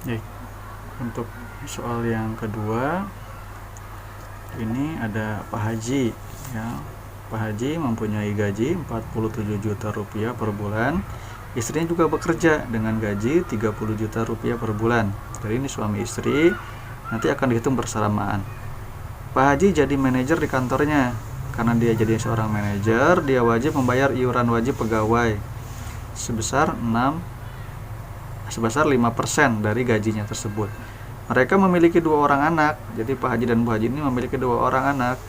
Oke, untuk soal yang kedua, ini ada Pak Haji ya. Pak Haji mempunyai gaji 47 juta rupiah per bulan. Istrinya juga bekerja dengan gaji 30 juta rupiah per bulan. Jadi ini suami istri, nanti akan dihitung bersamaan. Pak Haji jadi manajer di kantornya. Karena dia jadi seorang manajer, dia wajib membayar iuran wajib pegawai sebesar 5% dari gajinya tersebut. Mereka memiliki 2 orang anak. Jadi Pak Haji dan Bu Haji ini memiliki 2 orang anak.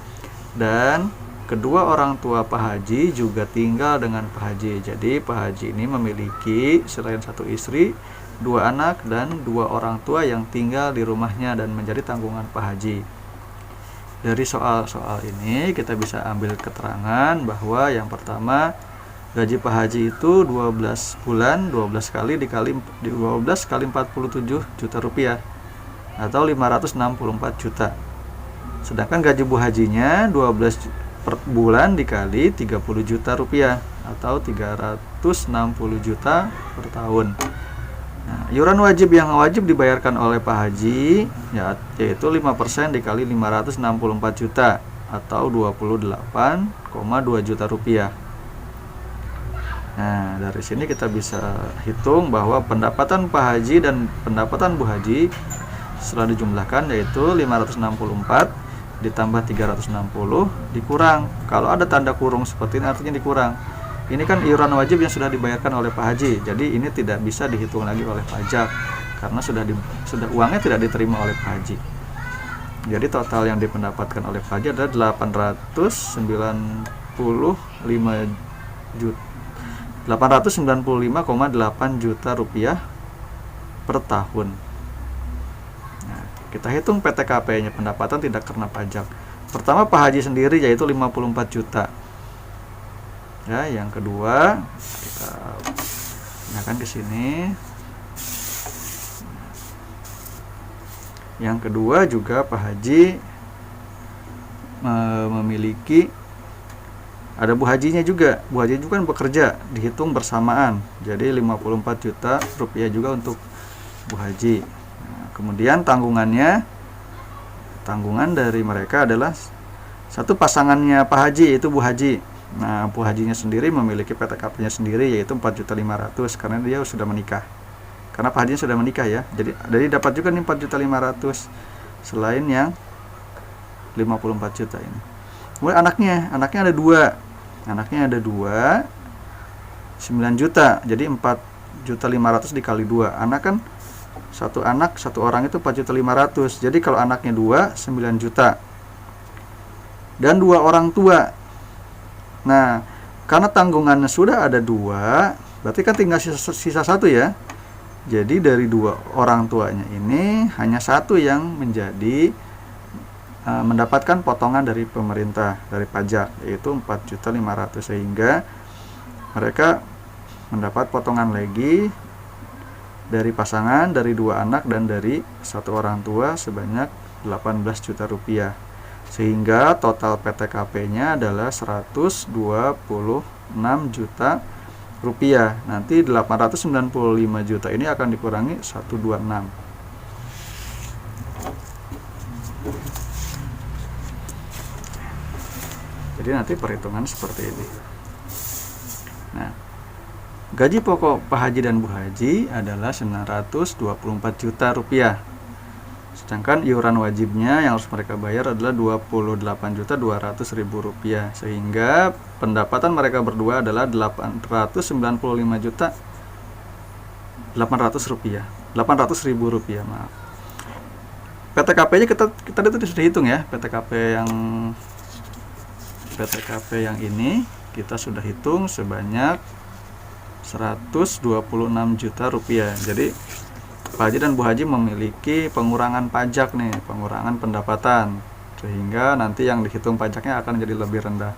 Dan kedua orang tua Pak Haji juga tinggal dengan Pak Haji. Jadi Pak Haji ini memiliki selain satu istri, 2 anak dan 2 orang tua yang tinggal di rumahnya dan menjadi tanggungan Pak Haji. Dari soal-soal ini kita bisa ambil keterangan bahwa yang pertama, gaji Pak Haji itu 12 bulan, 12 kali dikali 12 kali 47 juta rupiah atau 564 juta. Sedangkan gaji Bu Hajinya 12 per bulan dikali 30 juta rupiah atau 360 juta per tahun. Nah, iuran wajib yang wajib dibayarkan oleh Pak Haji yaitu 5% dikali 564 juta atau 28,2 juta rupiah. Nah, dari sini kita bisa hitung bahwa pendapatan Pak Haji dan pendapatan Bu Haji setelah dijumlahkan yaitu 564 ditambah 360 dikurang. Kalau ada tanda kurung seperti ini artinya dikurang. Ini kan iuran wajib yang sudah dibayarkan oleh Pak Haji. Jadi ini tidak bisa dihitung lagi oleh pajak karena sudah uangnya tidak diterima oleh Pak Haji. Jadi total yang dipendapatkan oleh Pak Haji adalah 895,8 juta rupiah per tahun. Nah, kita hitung PTKP-nya, pendapatan tidak kena pajak. Pertama Pak Haji sendiri yaitu 54 juta. Ya, yang kedua kita gunakan ke sini. Yang kedua juga Pak Haji memiliki ada Bu Hajinya juga. Bu Haji juga kan bekerja, dihitung bersamaan. Jadi 54 juta rupiah juga untuk Bu Haji. Nah, kemudian tanggungan dari mereka adalah satu pasangannya Pak Haji yaitu Bu Haji. Nah, Bu Hajinya sendiri memiliki PTKP-nya sendiri yaitu 4.500.000 karena dia sudah menikah. Karena Pak Haji sudah menikah ya. Jadi dapat juga nih 4.500.000 selain yang 54 juta ini. Kemudian anaknya ada 2. Anaknya ada 2, 9 juta. Jadi 4.500.000 dikali 2. Anak kan satu orang itu 4.500.000. Jadi kalau anaknya 2, 9 juta. Dan 2 orang tua. Nah, karena tanggungannya sudah ada 2, berarti kan tinggal sisa 1 ya. Jadi dari 2 orang tuanya ini hanya 1 yang menjadi mendapatkan potongan dari pemerintah, dari pajak, yaitu 4.500.000, sehingga mereka mendapat potongan lagi dari pasangan, dari 2 anak dan dari 1 orang tua sebanyak 18 juta rupiah, sehingga total PTKP-nya adalah 126 juta rupiah. Nanti 895 juta ini akan dikurangi 126. Jadi nanti perhitungan seperti ini. Nah, gaji pokok Pak Haji dan Bu Haji adalah 924 juta rupiah. Sedangkan iuran wajibnya yang harus mereka bayar adalah 28.200.000 rupiah. Sehingga pendapatan mereka berdua adalah 895 juta 800 rupiah. 800.000 rupiah, maaf. PTKP-nya kita itu sudah hitung ya. PTKP yang ini kita sudah hitung sebanyak 126 juta rupiah. Jadi Pak Haji dan Bu Haji memiliki pengurangan pajak nih, pengurangan pendapatan, sehingga nanti yang dihitung pajaknya akan jadi lebih rendah.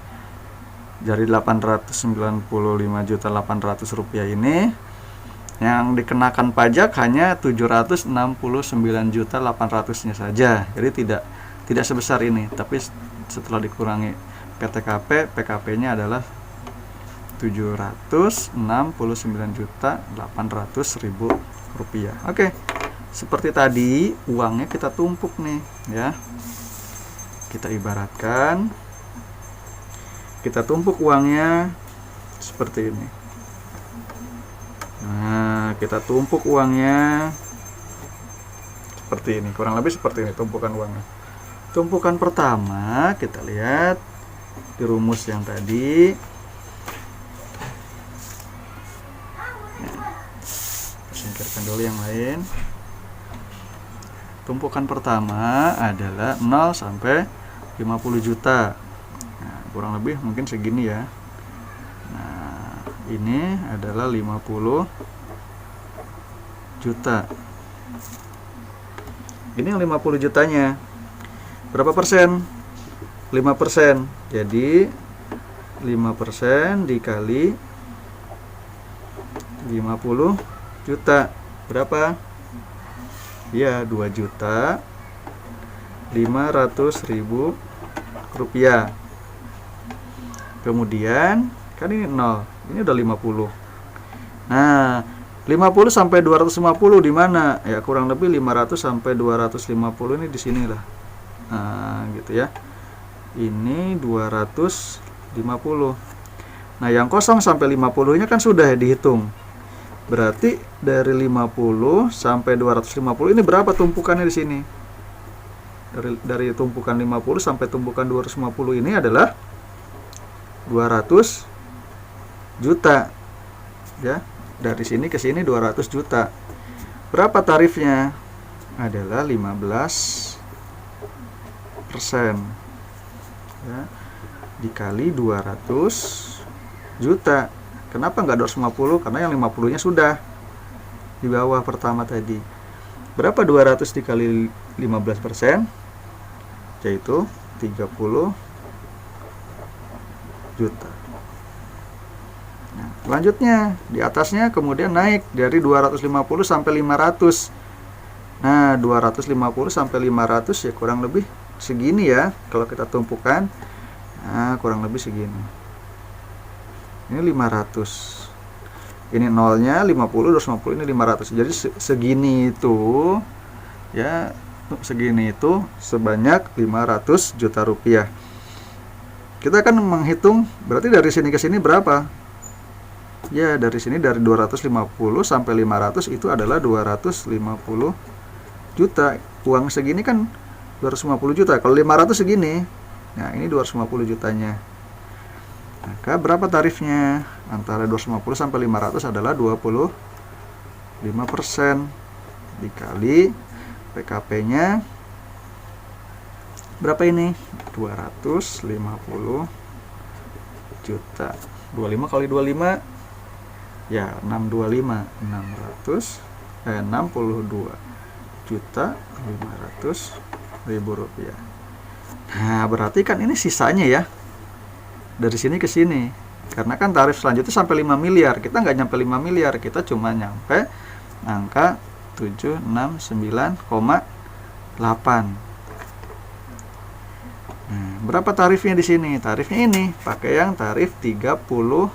Dari 895.800.000 rupiah ini yang dikenakan pajak hanya 769.800.000-nya saja. Jadi tidak sebesar ini, tapi setelah dikurangi PKP-nya adalah 769.800.000 rupiah. Oke, seperti tadi, uangnya kita tumpuk nih ya. Kita ibaratkan kita tumpuk uangnya seperti ini. Nah, kita tumpuk uangnya seperti ini, kurang lebih seperti ini tumpukan uangnya. Tumpukan pertama kita lihat di rumus yang tadi. Singkirkan dulu yang lain. Tumpukan pertama adalah 0 sampai 50 juta. Nah, kurang lebih mungkin segini ya. Nah, ini adalah 50 juta. Ini yang 50 jutanya. Berapa persen? 5%. Jadi 5% dikali 50 juta. Berapa? Ya, 2.500.000 rupiah. Kemudian kan ini 0, ini udah 50. Nah, 50 sampai 250 di mana? Ya, kurang lebih 500 sampai 250 ini di sinilah. Nah, gitu ya. Ini 250. Nah, yang kosong sampai 50-nya kan sudah dihitung. Berarti dari 50 sampai 250 ini berapa tumpukannya di sini? Dari tumpukan 50 sampai tumpukan 250 ini adalah 200 juta. Ya, dari sini ke sini 200 juta. Berapa tarifnya? Adalah 15%. Ya, dikali 200 juta. Kenapa nggak 250? Karena yang 50-nya sudah di bawah pertama tadi. Berapa 200 dikali 15%? Yaitu 30 juta. Nah, selanjutnya di atasnya kemudian naik dari 250 sampai 500. Nah, 250 sampai 500 ya kurang lebih segini ya kalau kita tumpukan. Nah, kurang lebih segini. Ini 500. Ini nolnya 50, 250, ini 500. Jadi segini itu ya, segini itu sebanyak 500 juta rupiah. Kita akan menghitung berarti dari sini ke sini berapa? Ya, dari sini dari 250 sampai 500 itu adalah 250 juta. Uang segini kan 250 juta. Kalau 500 segini. Nah, ini 250 jutanya. Maka berapa tarifnya? Antara 250 sampai 500 adalah 25% dikali PKP-nya berapa ini? 250 juta. 25 kali 25 ya 625, 62 juta 500.000 rupiah. Nah, berarti kan ini sisanya ya dari sini ke sini, karena kan tarif selanjutnya sampai 5 miliar. Kita nggak nyampe 5 miliar, kita cuma nyampe angka 769,8. Nah, berapa tarifnya di sini? Tarifnya ini pakai yang tarif 30%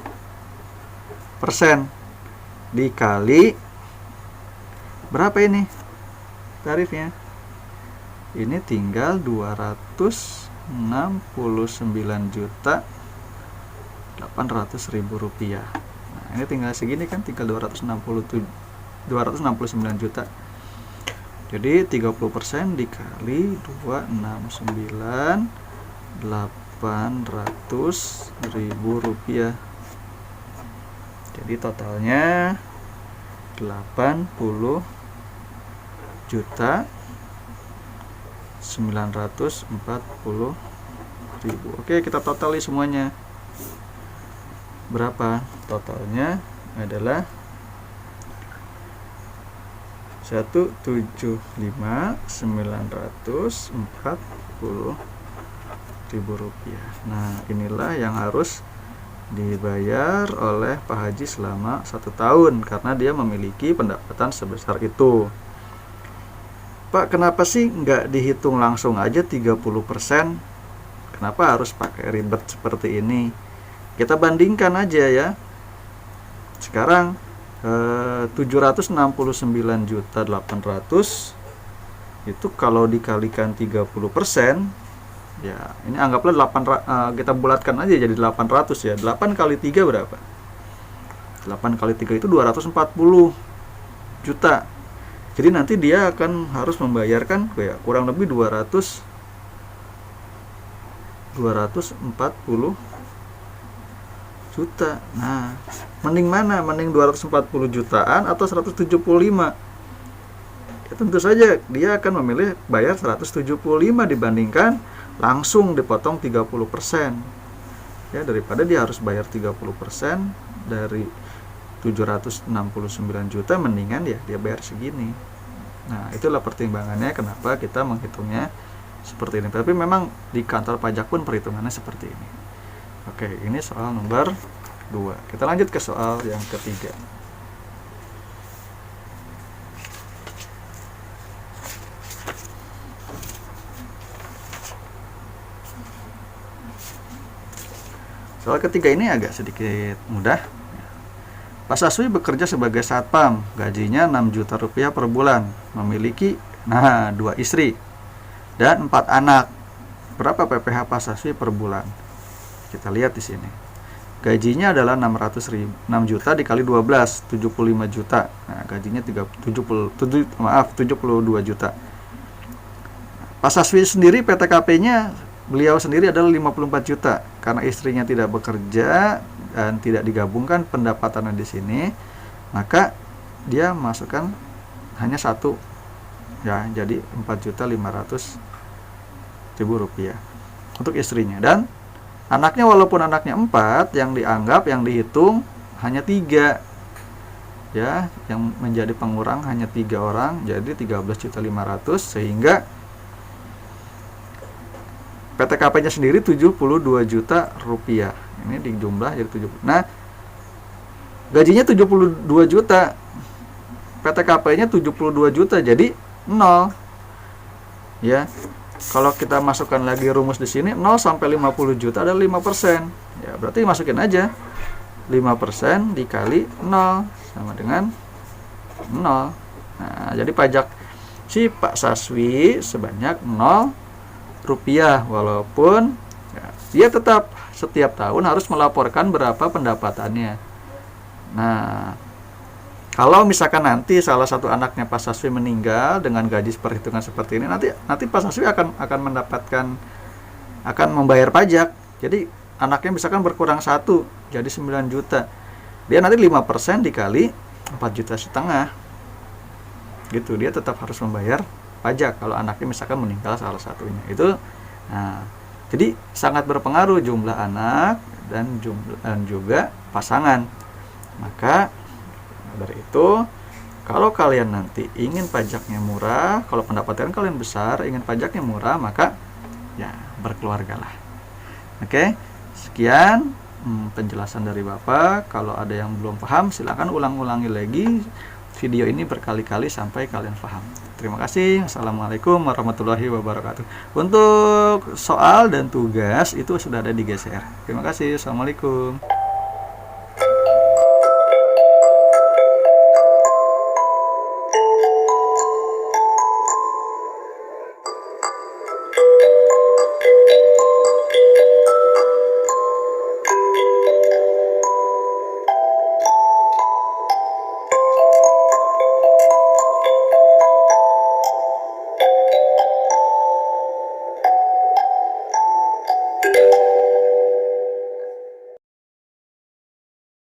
dikali berapa ini tarifnya? Ini tinggal 269 juta 800.000 rupiah. Nah, ini tinggal segini kan, tinggal 269 juta. Jadi 30% dikali 269 800.000 rupiah. Jadi totalnya 80 juta 940.000. Oke, kita totali semuanya. Berapa totalnya? Adalah 175.940.000 rupiah. Nah, inilah yang harus dibayar oleh Pak Haji selama 1 tahun karena dia memiliki pendapatan sebesar itu. Pak, kenapa sih nggak dihitung langsung aja 30%? Kenapa harus pakai ribet seperti ini? Kita bandingkan aja ya. Sekarang 769.800 itu kalau dikalikan 30%, ya ini anggaplah 8, kita bulatkan aja jadi 800 ya. 8 kali 3 berapa? 8 kali 3 itu 240 juta. Jadi nanti dia akan harus membayarkan ya kurang lebih 240 juta. Nah, mending mana? Mending 240 jutaan atau 175? Ya, tentu saja dia akan memilih bayar 175 dibandingkan langsung dipotong 30%. Ya, daripada dia harus bayar 30% dari 769 juta, mendingan ya dia bayar segini. Nah, itulah pertimbangannya kenapa kita menghitungnya seperti ini. Tapi memang di kantor pajak pun perhitungannya seperti ini. Oke, ini soal nomor 2. Kita lanjut ke soal yang ketiga. Soal ketiga ini agak sedikit mudah. Pak Saswi bekerja sebagai satpam, gajinya 6 juta rupiah per bulan, memiliki 2 istri dan 4 anak. Berapa PPh Pak Saswi per bulan? Kita lihat di sini. Gajinya adalah 6 juta dikali 12, 75 juta. Nah, gajinya 72 juta. Pak Saswi sendiri PTKP-nya beliau sendiri adalah 54 juta. Karena istrinya tidak bekerja dan tidak digabungkan pendapatannya di sini, maka dia masukkan hanya 1 ya, jadi 4.500.000 rupiah untuk istrinya. Dan anaknya, walaupun anaknya 4, yang dianggap, yang dihitung hanya 3 ya, yang menjadi pengurang hanya 3 orang, jadi 13.500.000, sehingga PTKP-nya sendiri 72 juta rupiah. Ini dijumlah jadi 70. Nah, gajinya 72 juta. PTKP-nya 72 juta, jadi 0. Ya. Kalau kita masukkan lagi rumus di sini, 0 sampai 50 juta adalah 5%. Ya, berarti masukin aja. 5% dikali 0 sama dengan 0. Nah, jadi pajak si Pak Saswi sebanyak 0 rupiah, walaupun ya, dia tetap setiap tahun harus melaporkan berapa pendapatannya. Nah, kalau misalkan nanti salah satu anaknya Pak Saswi meninggal dengan gaji perhitungan seperti ini, nanti Pak Saswi akan mendapatkan, akan membayar pajak. Jadi anaknya misalkan berkurang 1, jadi 9 juta. Dia nanti 5% dikali 4,5 juta. Gitu, dia tetap harus membayar pajak kalau anaknya misalkan meninggal salah satunya. Itu jadi sangat berpengaruh jumlah anak dan juga pasangan. Maka dari itu, kalau kalian nanti ingin pajaknya murah, kalau pendapatan kalian besar, ingin pajaknya murah, maka ya berkeluargalah. Oke, sekian penjelasan dari Bapak. Kalau ada yang belum paham, silakan ulang-ulangi lagi video ini berkali-kali sampai kalian paham. Terima kasih. Assalamualaikum warahmatullahi wabarakatuh. Untuk soal dan tugas itu sudah ada di GCR. Terima kasih. Assalamualaikum.